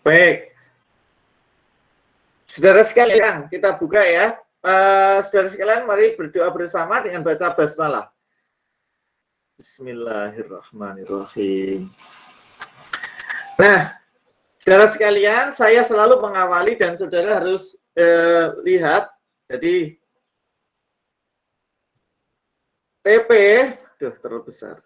Baik. Saudara sekalian, kita buka ya. Saudara sekalian, mari berdoa bersama dengan baca basmalah. Bismillahirrahmanirrahim. Nah, saudara sekalian, saya selalu mengawali dan saudara harus lihat. Jadi, TP, terlalu besar.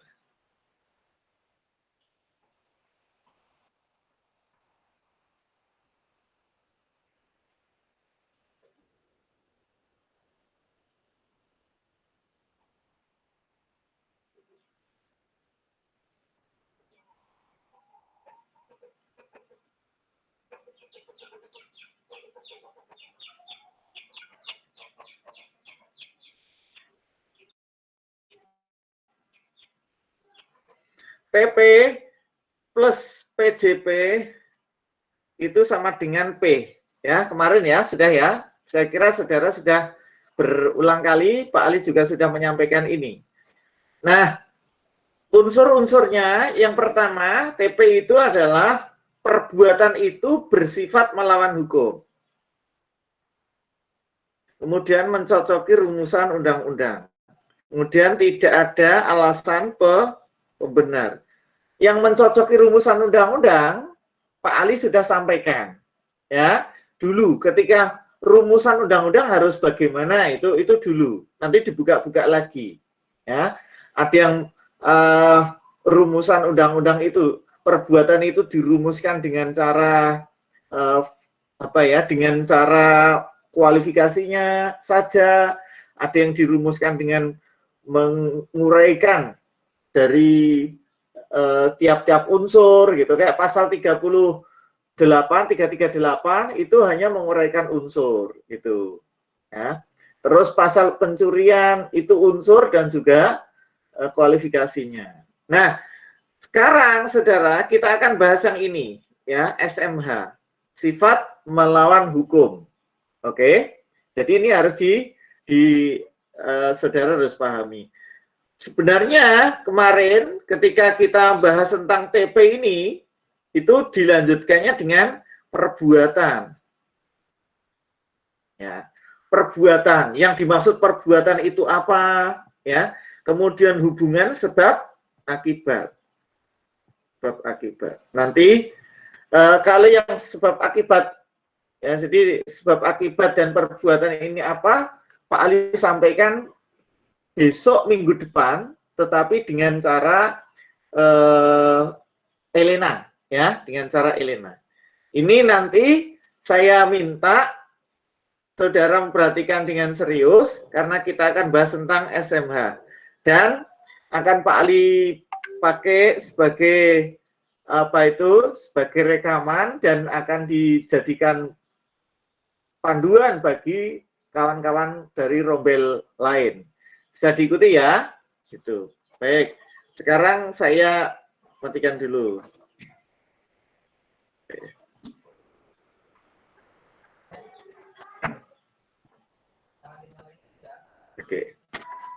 PP plus PJP itu sama dengan P. Ya, kemarin ya, sudah ya. Saya kira saudara sudah berulang kali, Pak Ali juga sudah menyampaikan ini. Nah, unsur-unsurnya yang pertama, TP itu adalah perbuatan itu bersifat melawan hukum. Kemudian mencocoki rumusan undang-undang. Kemudian tidak ada alasan pembenar. Yang mencocoki rumusan undang-undang, Pak Ali sudah sampaikan. Ya, dulu ketika rumusan undang-undang harus bagaimana itu dulu. Nanti dibuka-buka lagi. Ya, ada yang rumusan undang-undang itu perbuatan itu dirumuskan dengan cara dengan cara kualifikasinya saja, ada yang dirumuskan dengan menguraikan dari tiap-tiap unsur gitu, kayak pasal 338 itu hanya menguraikan unsur gitu ya. Terus pasal pencurian itu unsur dan juga kualifikasinya. Nah, sekarang saudara kita akan bahas yang ini ya, SMH, sifat melawan hukum. Oke. Jadi ini harus saudara harus pahami. Sebenarnya kemarin ketika kita bahas tentang TP ini, itu dilanjutkannya dengan perbuatan. Ya, perbuatan. Yang dimaksud perbuatan itu apa? Ya, kemudian hubungan sebab akibat. Sebab akibat. Nanti kalau yang sebab akibat, ya, jadi sebab akibat dan perbuatan ini apa? Pak Ali sampaikan besok minggu depan, tetapi dengan cara Elena, ya, dengan cara Elena. Ini nanti saya minta saudara memperhatikan dengan serius karena kita akan bahas tentang SMH dan akan Pak Ali pakai sebagai sebagai rekaman dan akan dijadikan panduan bagi kawan-kawan dari rombel lain. Bisa diikuti ya, gitu. Baik, sekarang saya matikan dulu. Oke,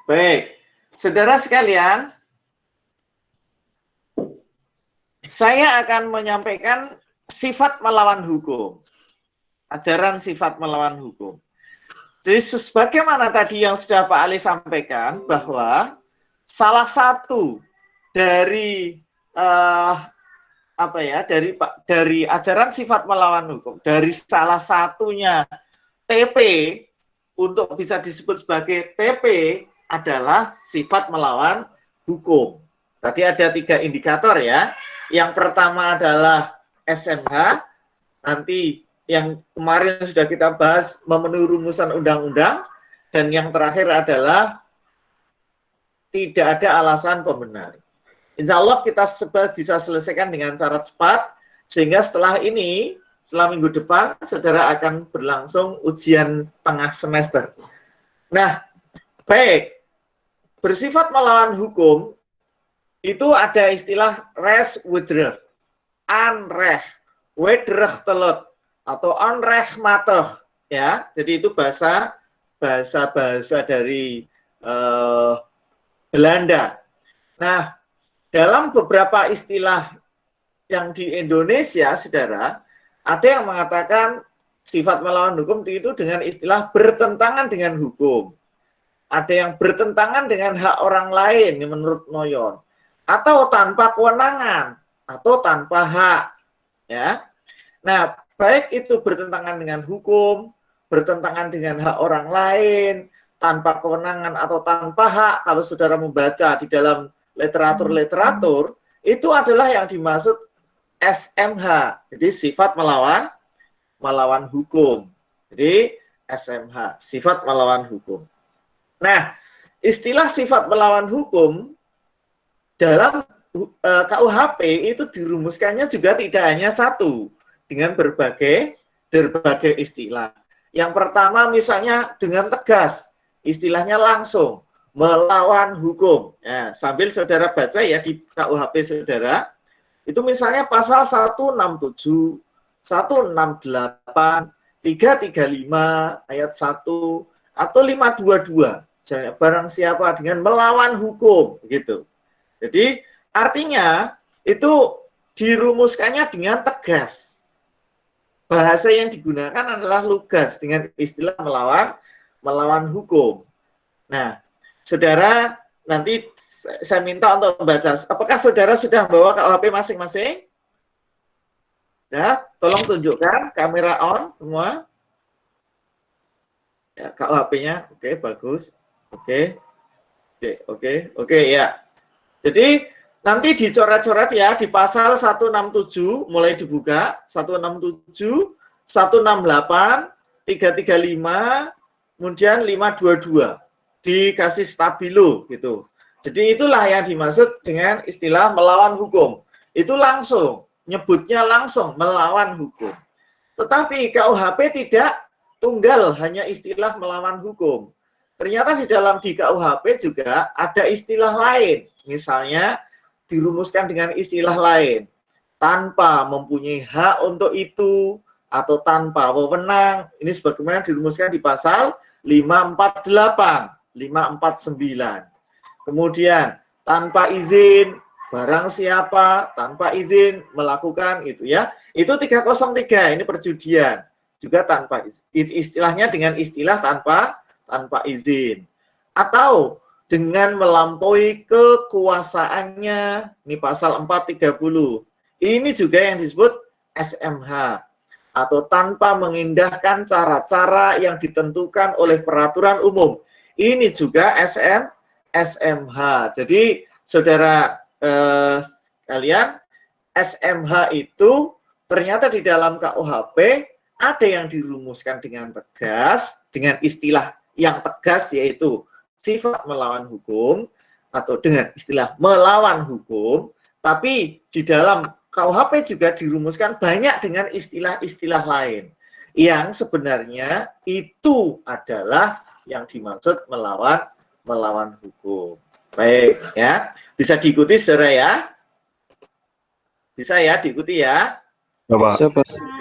baik, saudara sekalian, saya akan menyampaikan sifat melawan hukum, ajaran sifat melawan hukum. Jadi sebagaimana tadi yang sudah Pak Ali sampaikan bahwa salah satu dari dari ajaran sifat melawan hukum, dari salah satunya TP untuk bisa disebut sebagai TP adalah sifat melawan hukum. Tadi ada 3 indikator ya. Yang pertama adalah SMH, nanti yang kemarin sudah kita bahas memenuhi rumusan undang-undang, dan yang terakhir adalah tidak ada alasan pembenar. Insya Allah kita bisa selesaikan dengan cara cepat, sehingga setelah ini, setelah minggu depan, saudara akan berlangsung ujian tengah semester. Nah, baik, bersifat melawan hukum, itu ada istilah res wederer, anrecht, wederer telot, atau onrechtmatig, ya. Jadi itu bahasa dari Belanda. Nah, dalam beberapa istilah yang di Indonesia, saudara, Ada yang mengatakan sifat melawan hukum itu dengan istilah bertentangan dengan hukum. Ada yang bertentangan dengan hak orang lain menurut Noyon, atau tanpa kewenangan, atau tanpa hak. Ya, nah baik itu bertentangan dengan hukum, bertentangan dengan hak orang lain, tanpa kewenangan atau tanpa hak. Kalau saudara membaca di dalam literatur, itu adalah yang dimaksud SMH. Jadi sifat melawan hukum. Jadi SMH, sifat melawan hukum. Nah, istilah sifat melawan hukum dalam KUHP itu dirumuskannya juga tidak hanya satu, dengan berbagai istilah. Yang pertama misalnya dengan tegas, istilahnya langsung, melawan hukum. Ya, sambil saudara baca ya di KUHP saudara, itu misalnya pasal 167, 168, 335 ayat 1 atau 522. Barang siapa dengan melawan hukum gitu. Jadi artinya itu dirumuskannya dengan tegas. Bahasa yang digunakan adalah lugas dengan istilah melawan hukum. Nah, saudara nanti saya minta untuk membaca. Apakah saudara sudah bawa KUHP masing-masing? Ya, tolong tunjukkan kamera on semua. Ya, KUHP-nya, oke, bagus. Oke, ya. Jadi nanti dicoret-coret ya di pasal 167 mulai dibuka 167, 168, 335, kemudian 522 dikasih stabilo gitu. Jadi itulah yang dimaksud dengan istilah melawan hukum. Itu langsung, nyebutnya langsung melawan hukum. Tetapi KUHP tidak tunggal hanya istilah melawan hukum. Ternyata di dalam di KUHP juga ada istilah lain. Misalnya dirumuskan dengan istilah lain. Tanpa mempunyai hak untuk itu, atau tanpa wewenang. Ini sebagaimana dirumuskan di pasal 548, 549. Kemudian tanpa izin, barang siapa tanpa izin melakukan itu ya. Itu 303, ini perjudian. Juga tanpa izin. Istilahnya dengan istilah tanpa izin. Atau dengan melampaui kekuasaannya, ini pasal 430. Ini juga yang disebut SMH. Atau tanpa mengindahkan cara-cara yang ditentukan oleh peraturan umum. Ini juga SMH. Jadi saudara kalian, SMH itu ternyata di dalam KUHP ada yang dirumuskan dengan tegas, dengan istilah yang tegas yaitu sifat melawan hukum, atau dengan istilah melawan hukum, tapi di dalam KUHP juga dirumuskan banyak dengan istilah-istilah lain yang sebenarnya itu adalah yang dimaksud melawan hukum. Baik ya, bisa diikuti saudara ya, bisa ya diikuti ya.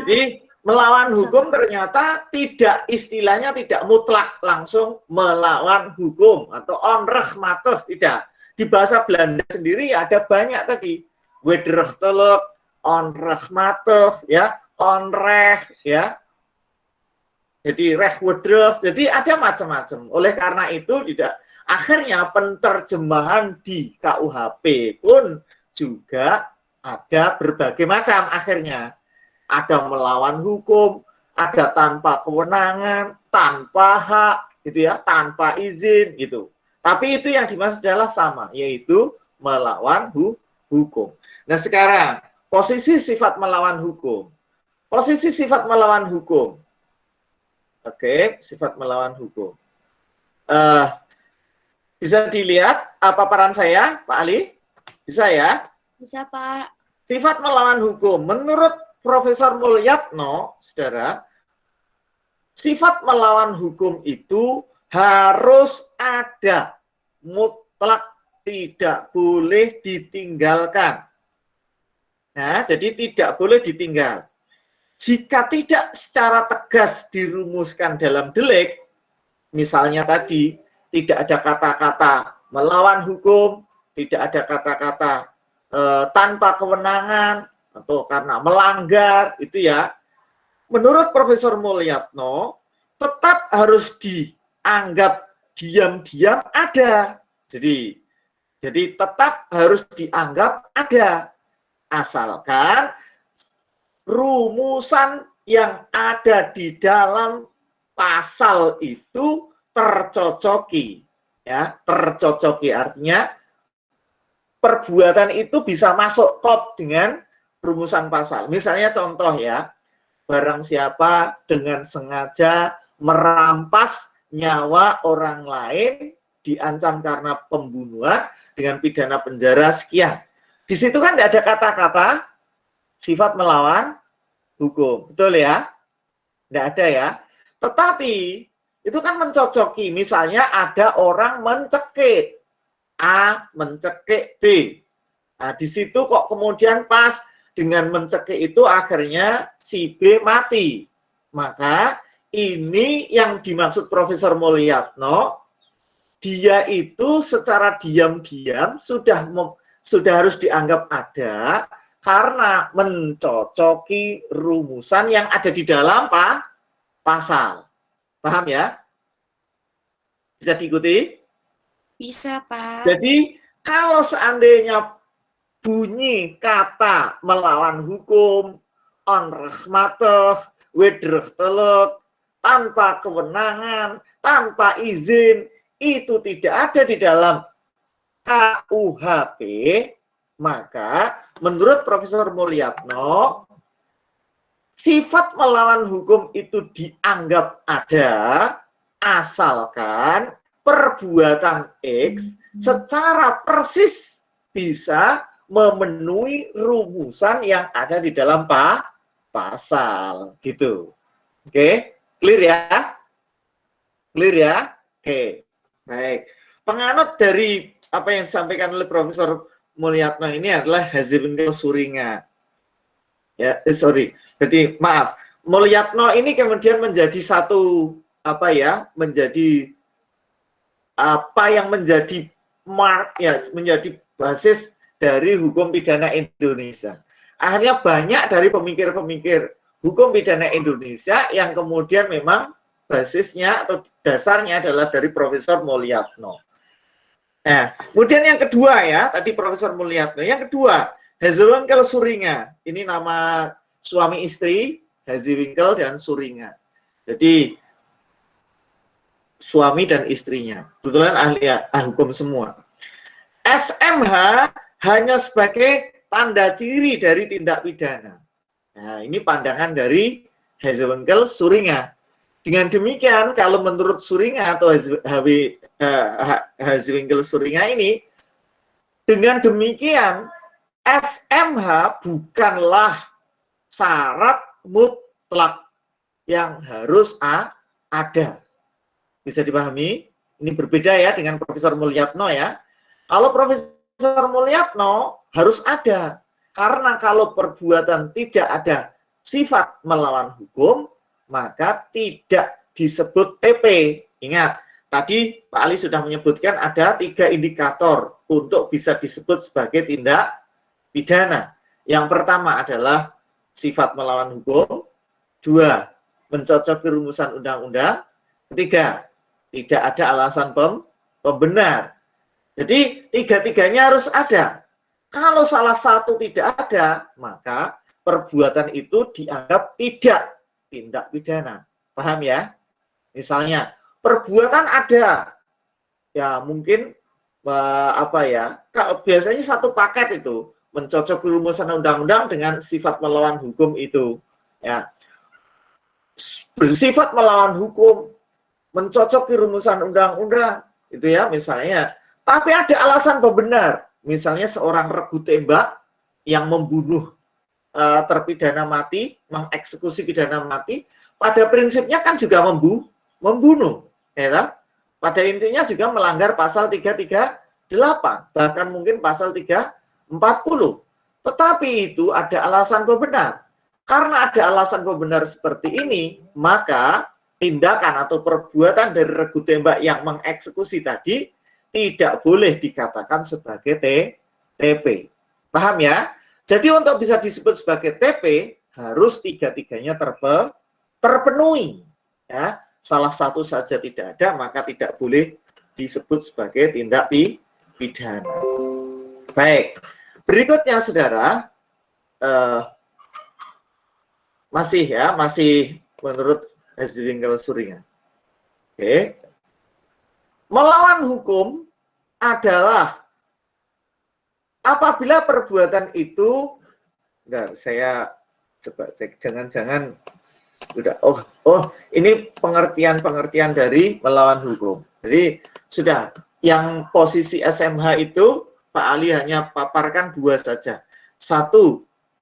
Jadi melawan hukum ternyata tidak, istilahnya tidak mutlak langsung melawan hukum atau onrechtmatig, tidak. Di bahasa Belanda sendiri ada banyak tadi, wederrechtelijk, onrechtmatig, ya, onrecht, ya. Jadi rechtwederrecht, jadi ada macam-macam. Oleh karena itu tidak, akhirnya penerjemahan di KUHP pun juga ada berbagai macam akhirnya. Ada melawan hukum, ada tanpa kewenangan, tanpa hak, gitu ya, tanpa izin, gitu. Tapi itu yang dimaksud adalah sama, yaitu melawan hukum. Nah sekarang, posisi sifat melawan hukum. Posisi sifat melawan hukum. Oke, sifat melawan hukum. Bisa dilihat paparan saya, Pak Ali? Bisa ya? Bisa, Pak. Sifat melawan hukum. Menurut Profesor Mulyatno, saudara, sifat melawan hukum itu harus ada, mutlak, tidak boleh ditinggalkan. Nah, jadi tidak boleh ditinggal. Jika tidak secara tegas dirumuskan dalam delik, misalnya tadi, tidak ada kata-kata melawan hukum, tidak ada kata-kata tanpa kewenangan, atau karena melanggar, itu ya, menurut Profesor Mulyatno tetap harus dianggap diam-diam ada. Jadi tetap harus dianggap ada, asalkan rumusan yang ada di dalam pasal itu tercocoki. Ya, tercocoki artinya perbuatan itu bisa masuk klop dengan rumusan pasal. Misalnya contoh ya, barang siapa dengan sengaja merampas nyawa orang lain diancam karena pembunuhan dengan pidana penjara sekian. Di situ kan tidak ada kata-kata sifat melawan hukum, betul ya? Tidak ada ya. Tetapi itu kan mencocoki, misalnya ada orang mencekik A, mencekik B. Nah, di situ kok kemudian pas dengan mencekik itu akhirnya si B mati. Maka ini yang dimaksud Profesor Mulyatno, dia itu secara diam-diam sudah harus dianggap ada karena mencocoki rumusan yang ada di dalam pasal. Paham ya? Bisa diikuti? Bisa, Pak. Jadi kalau seandainya bunyi kata melawan hukum, on rahmatah, wedrehtelek, tanpa kewenangan, tanpa izin, itu tidak ada di dalam KUHP, maka menurut Profesor Mulyatno, sifat melawan hukum itu dianggap ada asalkan perbuatan X secara persis bisa memenuhi rumusan yang ada di dalam pasal gitu. Oke, clear ya? Clear ya? Oke. Baik. Penganut dari apa yang disampaikan oleh Profesor Mulyatno ini adalah Hazewinkel Suringa. Ya, Jadi maaf, Mulyatno ini kemudian menjadi satu menjadi apa yang menjadi mark ya, menjadi basis dari hukum pidana Indonesia. Akhirnya banyak dari pemikir-pemikir hukum pidana Indonesia yang kemudian memang basisnya atau dasarnya adalah dari Profesor Mulyatno. Nah, kemudian yang kedua ya, tadi Profesor Mulyatno. Yang kedua, Hazewinkel Suringa. Ini nama suami istri, Hazewinkel dan Suringa. Jadi suami dan istrinya. Kebetulan ahli hukum semua. SMH hanya sebagai tanda ciri dari tindak pidana. Nah, ini pandangan dari Hazewinkel Suringa. Dengan demikian, kalau menurut Suringa atau Hazewinkel Suringa ini, dengan demikian SMH bukanlah syarat mutlak yang harus ada. Bisa dipahami? Ini berbeda ya dengan Profesor Mulyatno ya. Kalau Profesor Mulyatno harus ada. Karena kalau perbuatan tidak ada sifat melawan hukum, maka tidak disebut TP. Ingat, tadi Pak Ali sudah menyebutkan ada 3 indikator untuk bisa disebut sebagai tindak pidana. Yang pertama adalah sifat melawan hukum. 2, mencocoki rumusan undang-undang. 3, tidak ada alasan pembenar. Jadi 3-tiganya harus ada. Kalau salah satu tidak ada, maka perbuatan itu dianggap tidak tindak pidana. Paham ya? Misalnya, perbuatan ada. Ya, mungkin biasanya satu paket itu mencocoki rumusan undang-undang dengan sifat melawan hukum itu. Ya. Bersifat melawan hukum, mencocoki rumusan undang-undang, itu ya misalnya. Tapi ada alasan pembenar. Misalnya seorang regu tembak yang membunuh terpidana mati, mengeksekusi pidana mati, pada prinsipnya kan juga membunuh, ya kan? Pada intinya juga melanggar pasal 338, bahkan mungkin pasal 340. Tetapi itu ada alasan pembenar. Karena ada alasan pembenar seperti ini, maka tindakan atau perbuatan dari regu tembak yang mengeksekusi tadi tidak boleh dikatakan sebagai TP. Paham ya? Jadi untuk bisa disebut sebagai TP, harus 3-tiganya terpenuhi, ya, salah satu saja tidak ada, maka tidak boleh disebut sebagai tindak pidana. Baik, berikutnya saudara, masih menurut Haswinkel-Suringa. Oke, melawan hukum adalah apabila perbuatan itu, saya coba cek, jangan-jangan udah, ini pengertian dari melawan hukum. Jadi sudah, yang posisi SMH itu Pak Ali hanya paparkan 2 saja. 1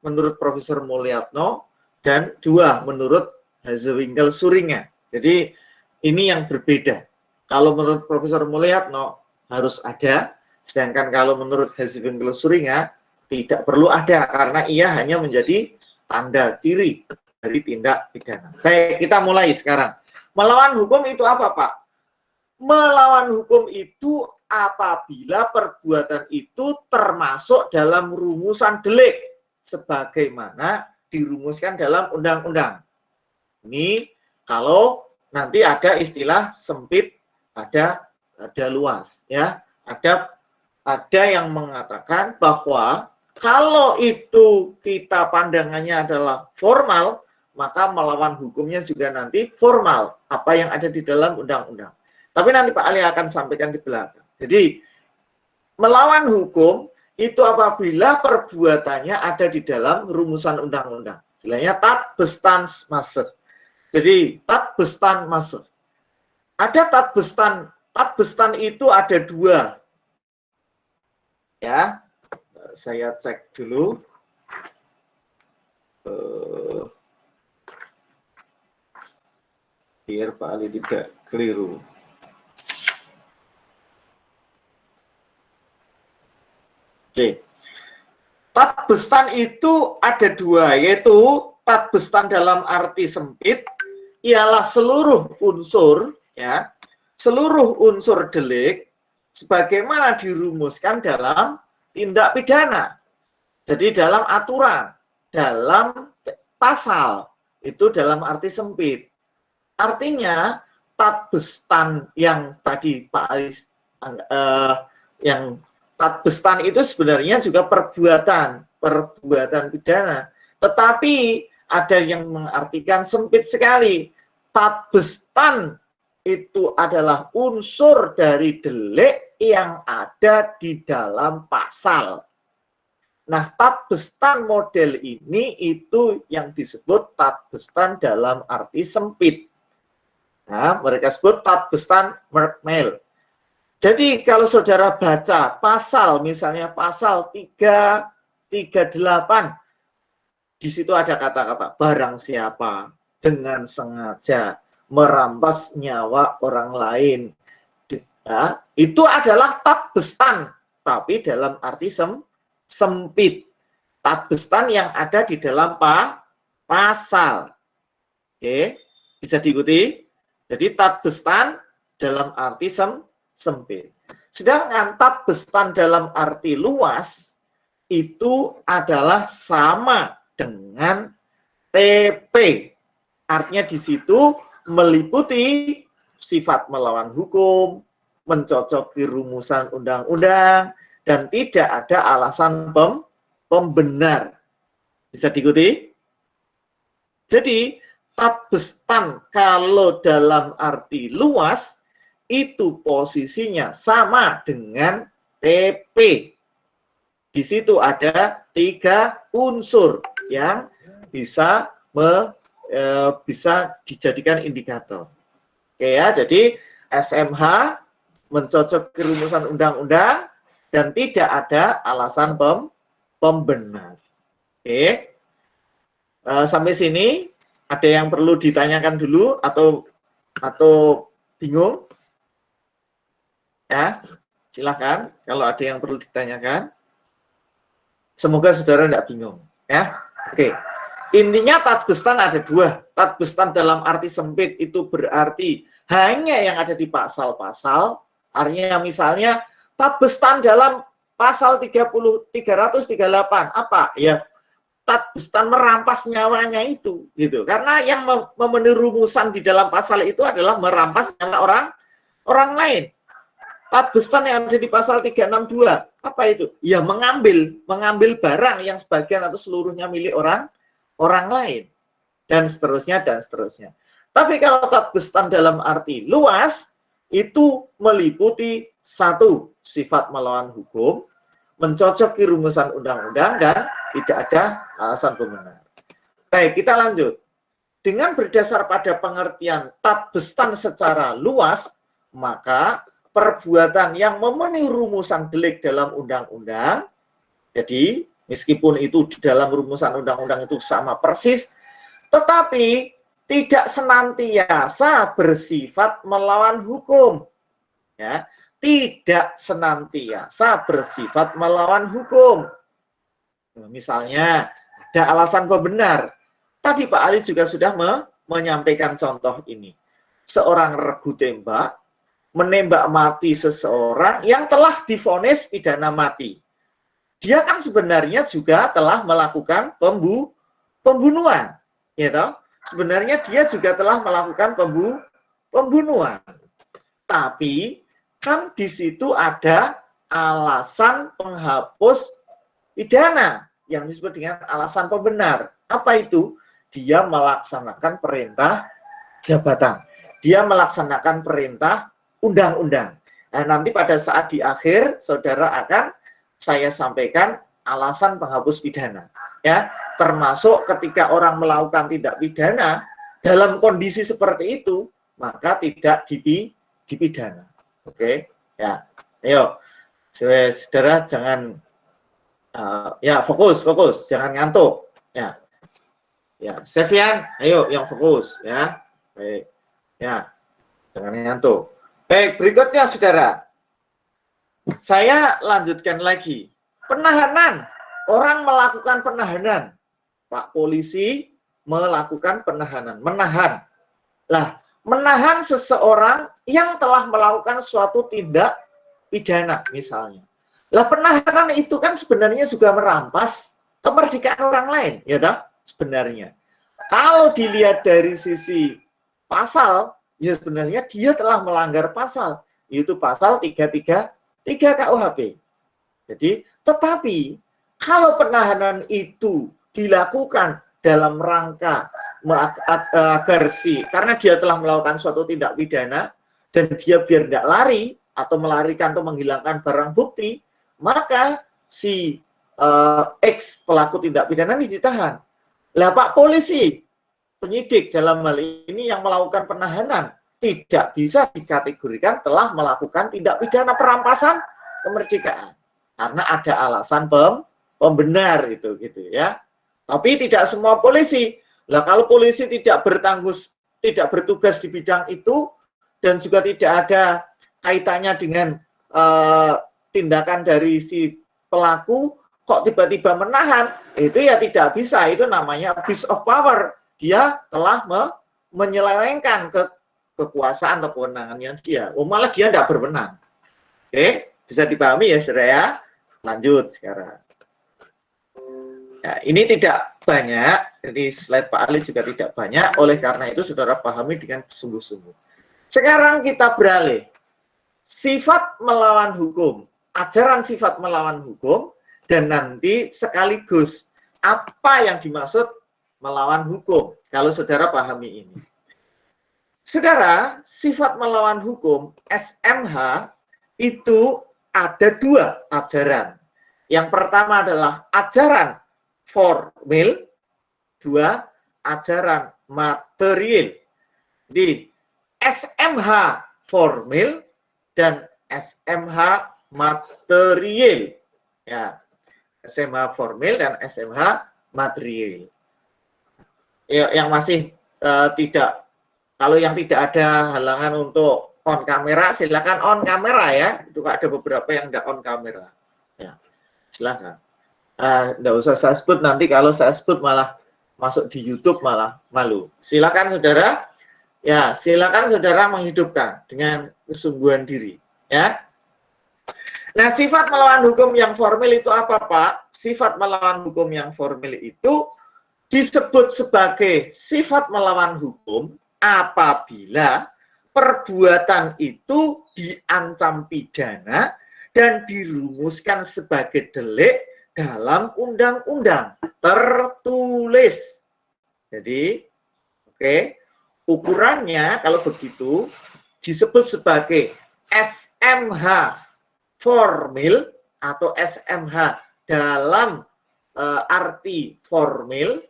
menurut Profesor Mulyatno dan 2 menurut Haswinkel-Suringa. Jadi ini yang berbeda. Kalau menurut Profesor Mulyatno harus ada, sedangkan kalau menurut Haswinkel-Suringa tidak perlu ada karena ia hanya menjadi tanda ciri dari tindak pidana. Baik, kita mulai sekarang. Melawan hukum itu apa, Pak? Melawan hukum itu apabila perbuatan itu termasuk dalam rumusan delik sebagaimana dirumuskan dalam undang-undang. Ini kalau nanti ada istilah sempit, ada luas, ya. Ada yang mengatakan bahwa kalau itu kita pandangannya adalah formal, maka melawan hukumnya juga nanti formal, apa yang ada di dalam undang-undang. Tapi nanti Pak Ali akan sampaikan di belakang. Jadi melawan hukum itu apabila perbuatannya ada di dalam rumusan undang-undang. Istilahnya tat bestans masuk. Jadi tat bestan masuk. Ada tat bestan itu ada 2. Ya, saya cek dulu. Biar Pak Ali tidak keliru. Oke. Tat bestan itu ada 2, yaitu tat bestan dalam arti sempit ialah seluruh unsur, ya, seluruh unsur delik sebagaimana dirumuskan dalam tindak pidana. Jadi dalam aturan, dalam pasal, itu dalam arti sempit. Artinya tat bestan yang tadi Pak Ali yang tat bestan itu sebenarnya juga perbuatan pidana. Tetapi ada yang mengartikan sempit sekali. Tat bestan itu adalah unsur dari delik yang ada di dalam pasal. Nah, tat bestan model ini itu yang disebut tat bestan dalam arti sempit. Nah, mereka sebut tat bestan merkmail. Jadi kalau saudara baca pasal, misalnya pasal 338, di situ ada kata-kata barang siapa dengan sengaja merampas nyawa orang lain. Ya, itu adalah tat bestan, tapi dalam arti sempit. Tat bestan yang ada di dalam pasal. Oke, bisa diikuti? Jadi tat bestan dalam arti sempit. Sedangkan tat bestan dalam arti luas itu adalah sama dengan TP. Artinya di situ meliputi sifat melawan hukum, mencocoki rumusan undang-undang, dan tidak ada alasan pembenar. Bisa diikuti? Jadi tat bestan kalau dalam arti luas itu posisinya sama dengan TP. Di situ ada 3 unsur yang bisa dijadikan indikator. Oke ya, jadi SMH mencocok ke rumusan undang-undang dan tidak ada alasan pembenar. Oke. Sampai sini ada yang perlu ditanyakan dulu atau bingung? Ya, silakan kalau ada yang perlu ditanyakan. Semoga saudara tidak bingung. Ya, oke. Intinya tat bestan ada 2. Tat bestan dalam arti sempit itu berarti hanya yang ada di pasal-pasal. Artinya misalnya tat bestan dalam pasal 338 apa? Ya, Tatbistan merampas nyawanya itu, gitu. Karena yang memenuhi rumusan di dalam pasal itu adalah merampas nyawa orang lain. Tatbistan yang ada di pasal 362, apa itu? Ya mengambil barang yang sebagian atau seluruhnya milik orang lain, dan seterusnya dan seterusnya. Tapi kalau tatbistan dalam arti luas, itu meliputi satu, sifat melawan hukum, mencocoki rumusan undang-undang, dan tidak ada alasan pembenar. Baik, kita lanjut. Dengan berdasar pada pengertian tatbistan secara luas, maka perbuatan yang memenuhi rumusan delik dalam undang-undang, jadi meskipun itu di dalam rumusan undang-undang itu sama persis, tetapi tidak senantiasa bersifat melawan hukum. Ya, tidak senantiasa bersifat melawan hukum. Misalnya, ada alasan pembenar. Tadi Pak Ali juga sudah menyampaikan contoh ini. Seorang regu tembak menembak mati seseorang yang telah divonis pidana mati. Dia kan sebenarnya juga telah melakukan pembunuhan. Gitu? Sebenarnya dia juga telah melakukan pembunuhan. Tapi kan di situ ada alasan penghapus pidana yang disebut dengan alasan pembenar. Apa itu? Dia melaksanakan perintah jabatan. Dia melaksanakan perintah undang-undang. Nah, nanti pada saat di akhir, saudara akan saya sampaikan alasan penghapus pidana. Ya, termasuk ketika orang melakukan tindak pidana dalam kondisi seperti itu, maka tidak dipidana. Oke, ya, ayo, saudara jangan ya fokus, jangan ngantuk. Ya, Sevian, ayo yang fokus, ya, baik, ya, jangan ngantuk. Baik, berikutnya saudara, saya lanjutkan lagi. Penahanan, orang melakukan penahanan, Pak Polisi melakukan penahanan, menahan. Lah, menahan seseorang yang telah melakukan suatu tindak pidana misalnya. Lah penahanan itu kan sebenarnya juga merampas kemerdekaan orang lain, ya toh? Sebenarnya. Kalau dilihat dari sisi pasal, ya sebenarnya dia telah melanggar pasal, yaitu pasal 333 KUHP. Jadi, tetapi kalau penahanan itu dilakukan dalam rangka agar karena dia telah melakukan suatu tindak pidana dan dia biar tidak lari atau melarikan atau menghilangkan barang bukti, maka si X pelaku tindak pidana ini ditahan. Lah Pak Polisi, penyidik dalam hal ini yang melakukan penahanan tidak bisa dikategorikan telah melakukan tindak pidana perampasan kemerdekaan karena ada alasan pembenar gitu ya. Tapi tidak semua polisi. Lah kalau polisi tidak bertugas di bidang itu dan juga tidak ada kaitannya dengan tindakan dari si pelaku, kok tiba-tiba menahan, itu ya tidak bisa. Itu namanya abuse of power. Dia telah menyelewengkan kekuasaan atau kewenangannya dia. Malah dia tidak berwenang. Oke, bisa dipahami ya saudara ya. Lanjut sekarang. Ya, ini tidak banyak, jadi slide Pak Ali juga tidak banyak, oleh karena itu saudara pahami dengan sungguh-sungguh. Sekarang kita beralih. Sifat melawan hukum, ajaran sifat melawan hukum, dan nanti sekaligus apa yang dimaksud melawan hukum, kalau saudara pahami ini. Saudara, sifat melawan hukum, SMH, itu ada dua ajaran. Yang pertama adalah ajaran formil, dua, ajaran material. Di SMH formil dan SMH material. Ya, SMH formil dan SMH material. Ya, yang masih tidak, kalau yang tidak ada halangan untuk on kamera, silakan on kamera ya. Itu ada beberapa yang tidak on kamera. Ya, silakan. Nggak usah saya sebut, nanti kalau saya sebut malah masuk di YouTube malah malu. Silakan saudara, ya silakan saudara menghidupkan dengan kesungguhan diri, ya. Nah, sifat melawan hukum yang formil itu apa, Pak? Sifat melawan hukum yang formil itu disebut sebagai sifat melawan hukum apabila perbuatan itu diancam pidana dan dirumuskan sebagai delik dalam undang-undang tertulis. Jadi, oke, ukurannya kalau begitu disebut sebagai SMH formil atau SMH dalam arti formil,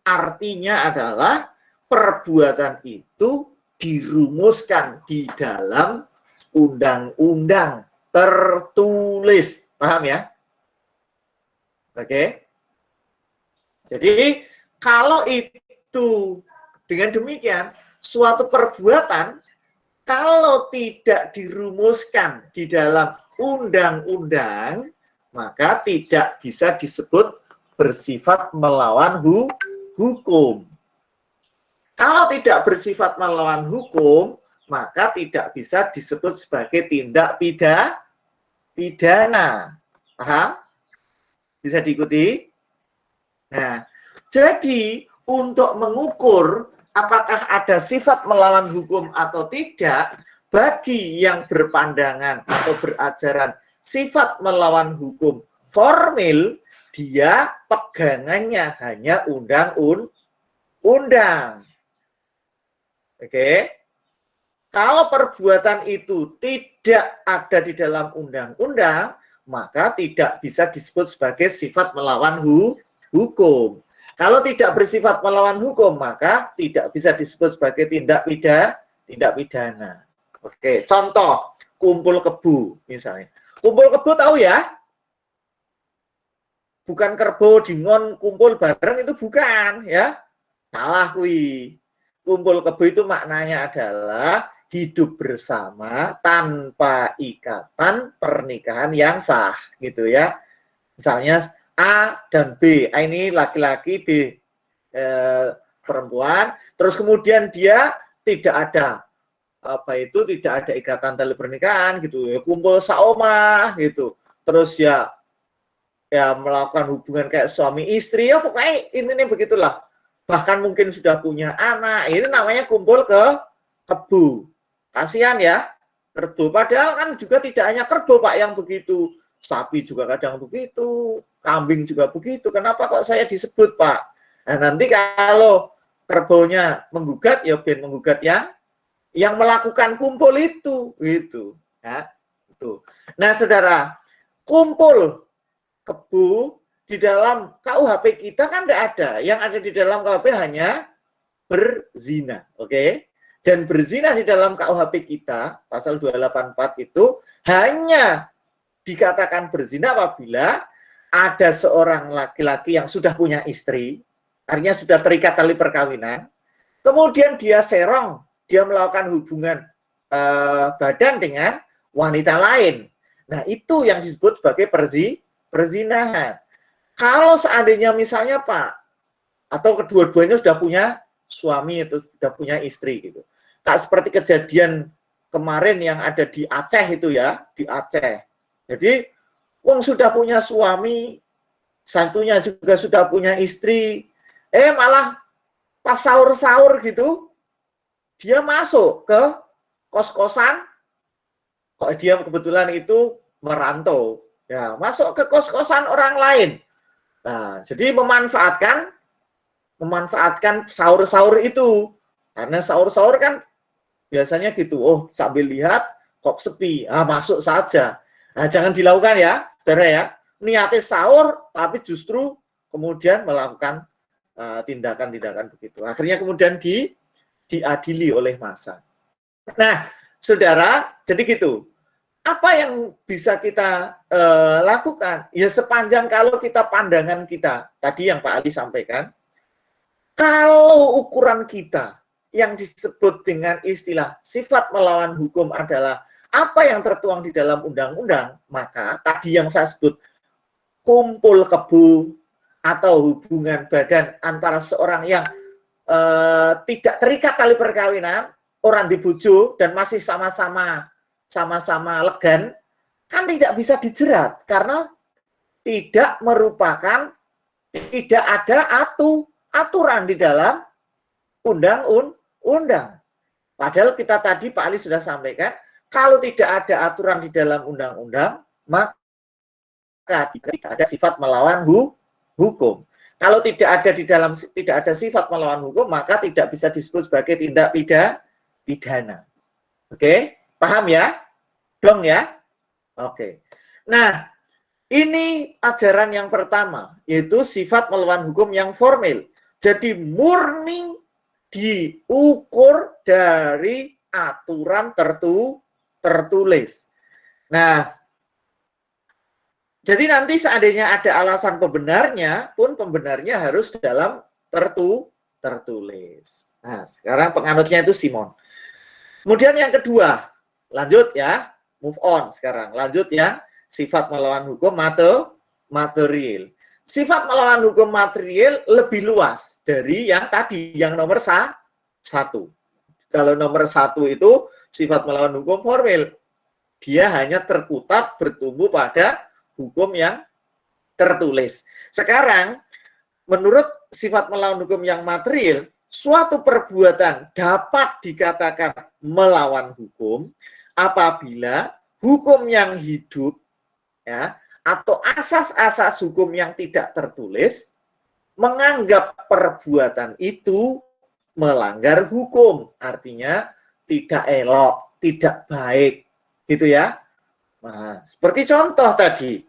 artinya adalah perbuatan itu dirumuskan di dalam undang-undang tertulis. Paham ya? Oke. Jadi, kalau itu dengan demikian, suatu perbuatan kalau tidak dirumuskan di dalam undang-undang, maka tidak bisa disebut bersifat melawan hukum. Kalau tidak bersifat melawan hukum, maka tidak bisa disebut sebagai tindak pidana. Paham? Bisa diikuti? Nah, jadi untuk mengukur apakah ada sifat melawan hukum atau tidak, bagi yang berpandangan atau berajaran sifat melawan hukum formil, dia pegangannya hanya undang-undang. Oke. Kalau perbuatan itu tidak ada di dalam undang-undang, maka tidak bisa disebut sebagai sifat melawan hukum. Kalau tidak bersifat melawan hukum, maka tidak bisa disebut sebagai tindak pidana. Oke, contoh kumpul kebu misalnya. Kumpul kebu tahu ya? Bukan kerbo dingon kumpul bareng, itu bukan ya. Salah kui. Kumpul kebu itu maknanya adalah hidup bersama tanpa ikatan pernikahan yang sah, gitu ya. Misalnya A dan B, A ini laki-laki, B perempuan, terus kemudian dia tidak ada tidak ada ikatan tali pernikahan gitu ya, kumpul saomah gitu, terus ya melakukan hubungan kayak suami istri, ya pokoknya intinya begitulah. Bahkan mungkin sudah punya anak, ini namanya kumpul kebu. Kasihan ya, kerbau. Padahal kan juga tidak hanya kerbau Pak yang begitu, sapi juga kadang begitu, kambing juga begitu. Kenapa kok saya disebut Pak? Nah nanti kalau kerbaunya menggugat, ya ben menggugat yang melakukan kumpul itu, gitu. Ya, itu. Nah saudara, kumpul kebu di dalam KUHP kita kan tidak ada. Yang ada di dalam KUHP hanya berzina, oke? Dan berzina di dalam KUHP kita, pasal 284 itu hanya dikatakan berzina apabila ada seorang laki-laki yang sudah punya istri, artinya sudah terikat tali perkawinan, kemudian dia serong, dia melakukan hubungan badan dengan wanita lain. Nah, itu yang disebut sebagai perzinahan. Kalau seandainya misalnya Pak, atau kedua-duanya sudah punya suami, itu sudah punya istri gitu. Tak seperti kejadian kemarin yang ada di Aceh itu ya, di Aceh. Jadi, wong sudah punya suami, satunya juga sudah punya istri, malah pas sahur-sahur gitu, dia masuk ke kos-kosan, kok dia kebetulan itu merantau, ya masuk ke kos-kosan orang lain. Nah, jadi memanfaatkan sahur-sahur itu. Karena sahur-sahur kan biasanya gitu, oh sambil lihat kok sepi, masuk saja. Nah, jangan dilakukan ya, saudara ya. Niatnya sahur, tapi justru kemudian melakukan tindakan-tindakan begitu. Akhirnya kemudian diadili oleh massa. Nah, saudara, jadi gitu. Apa yang bisa kita lakukan? Ya sepanjang kalau kita pandangan kita, tadi yang Pak Ali sampaikan, kalau ukuran kita yang disebut dengan istilah sifat melawan hukum adalah apa yang tertuang di dalam undang-undang, maka tadi yang saya sebut kumpul kebu atau hubungan badan antara seorang yang tidak terikat tali perkawinan, orang dibujuk dan masih sama-sama legan, kan tidak bisa dijerat karena tidak ada aturan di dalam undang-undang. Padahal kita tadi Pak Ali sudah sampaikan, kalau tidak ada aturan di dalam undang-undang, maka tidak ada sifat melawan hukum. Kalau tidak ada sifat melawan hukum, maka tidak bisa disebut sebagai tindak pidana. Oke, paham ya? Dong ya? Oke. Nah, ini ajaran yang pertama, yaitu sifat melawan hukum yang formil. Jadi murni diukur dari aturan tertulis. Nah, jadi nanti seandainya ada alasan pembenarnya, pun pembenarnya harus dalam tertulis. Nah, sekarang penganutnya itu Simon. Kemudian yang kedua, lanjut ya, move on sekarang. Lanjut ya, sifat melawan hukum material. Sifat melawan hukum material lebih luas dari yang tadi, yang nomor 1. Kalau nomor 1 itu sifat melawan hukum formil. Dia hanya terkutat bertumbuh pada hukum yang tertulis. Sekarang, menurut sifat melawan hukum yang material, suatu perbuatan dapat dikatakan melawan hukum apabila hukum yang hidup ya atau asas-asas hukum yang tidak tertulis menganggap perbuatan itu melanggar hukum, artinya tidak elok, tidak baik, gitu ya. Nah, seperti contoh tadi,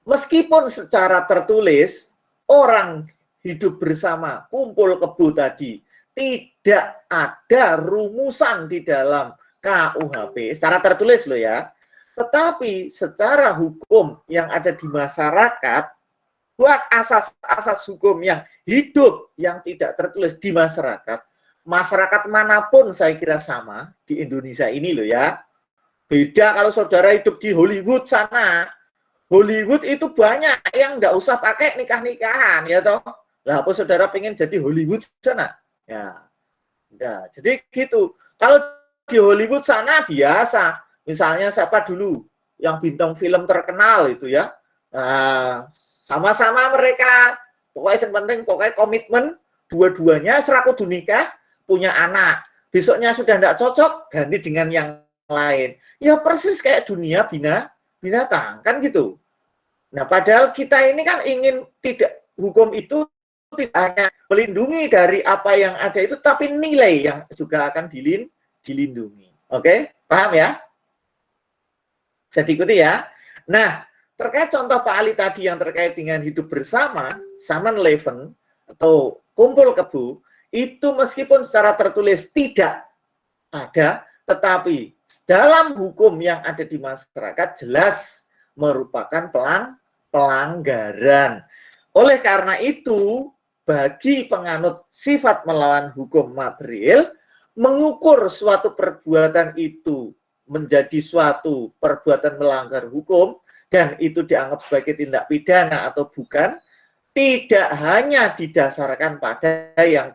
meskipun secara tertulis orang hidup bersama kumpul kebo tadi tidak ada rumusan di dalam KUHP secara tertulis loh ya, tetapi secara hukum yang ada di masyarakat, buat asas-asas hukum yang hidup yang tidak tertulis di masyarakat, masyarakat manapun saya kira sama di Indonesia ini loh ya. Beda kalau saudara hidup di Hollywood sana. Hollywood itu banyak yang nggak usah pakai nikah-nikahan ya toh. Lah apa saudara pengen jadi Hollywood sana? Ya. Ya, jadi gitu. Kalau di Hollywood sana biasa. Misalnya siapa dulu yang bintang film terkenal itu ya. Nah, sama-sama mereka pokoknya yang penting pokoknya komitmen dua-duanya seraku nikah, punya anak. Besoknya sudah tidak cocok, ganti dengan yang lain. Ya persis kayak dunia binatang kan gitu. Nah, padahal kita ini kan ingin tidak hukum itu tidak hanya melindungi dari apa yang ada itu, tapi nilai yang juga akan dilindungi. Oke, paham ya? Bisa diikuti ya. Nah, terkait contoh Pak Ali tadi yang terkait dengan hidup bersama, Saman Leven atau kumpul kebo, itu meskipun secara tertulis tidak ada, tetapi dalam hukum yang ada di masyarakat jelas merupakan pelanggaran. Oleh karena itu, bagi penganut sifat melawan hukum material, mengukur suatu perbuatan itu menjadi suatu perbuatan melanggar hukum, dan itu dianggap sebagai tindak pidana atau bukan, tidak hanya didasarkan pada yang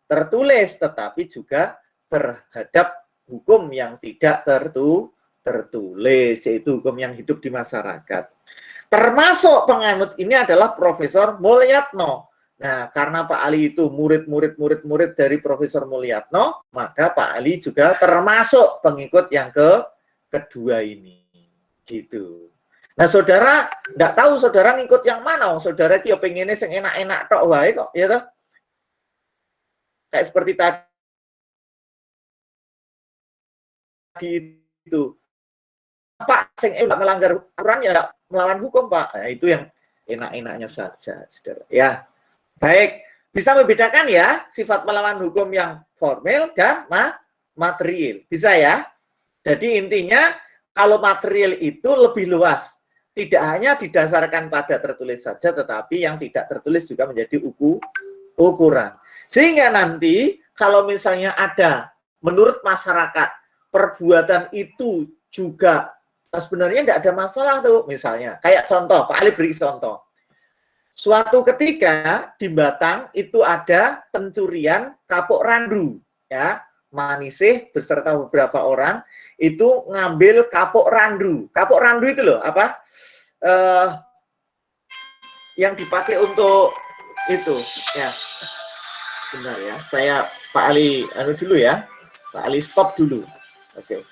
tertulis, tetapi juga terhadap hukum yang tidak tertulis, yaitu hukum yang hidup di masyarakat. Termasuk penganut ini adalah Profesor Mulyatno. Nah, karena Pak Ali itu murid dari Profesor Mulyatno, maka Pak Ali juga termasuk pengikut yang kedua ini. Gitu. Nah, saudara enggak tahu saudara ngikut yang mana? Saudara ki pengennya sing enak-enak tok wae kok, ya toh? Kayak seperti tadi itu. Pak sing melanggar aturan ya melawan hukum, Pak. Nah, itu yang enak-enaknya saja, saudara. Ya. Baik, bisa membedakan ya sifat melawan hukum yang formal dan material. Bisa ya? Jadi intinya kalau material itu lebih luas. Tidak hanya didasarkan pada tertulis saja, tetapi yang tidak tertulis juga menjadi ukuran. Sehingga nanti kalau misalnya ada menurut masyarakat perbuatan itu juga sebenarnya tidak ada masalah tuh. Misalnya kayak contoh, Pak Ali beri contoh. Suatu ketika di Batang itu ada pencurian kapuk randu, ya. Manisih beserta beberapa orang itu ngambil kapuk randu. Kapuk randu itu loh, apa? Yang dipakai untuk itu, ya. Sebentar ya, saya Pak Ali anu dulu ya. Pak Ali stop dulu. Oke.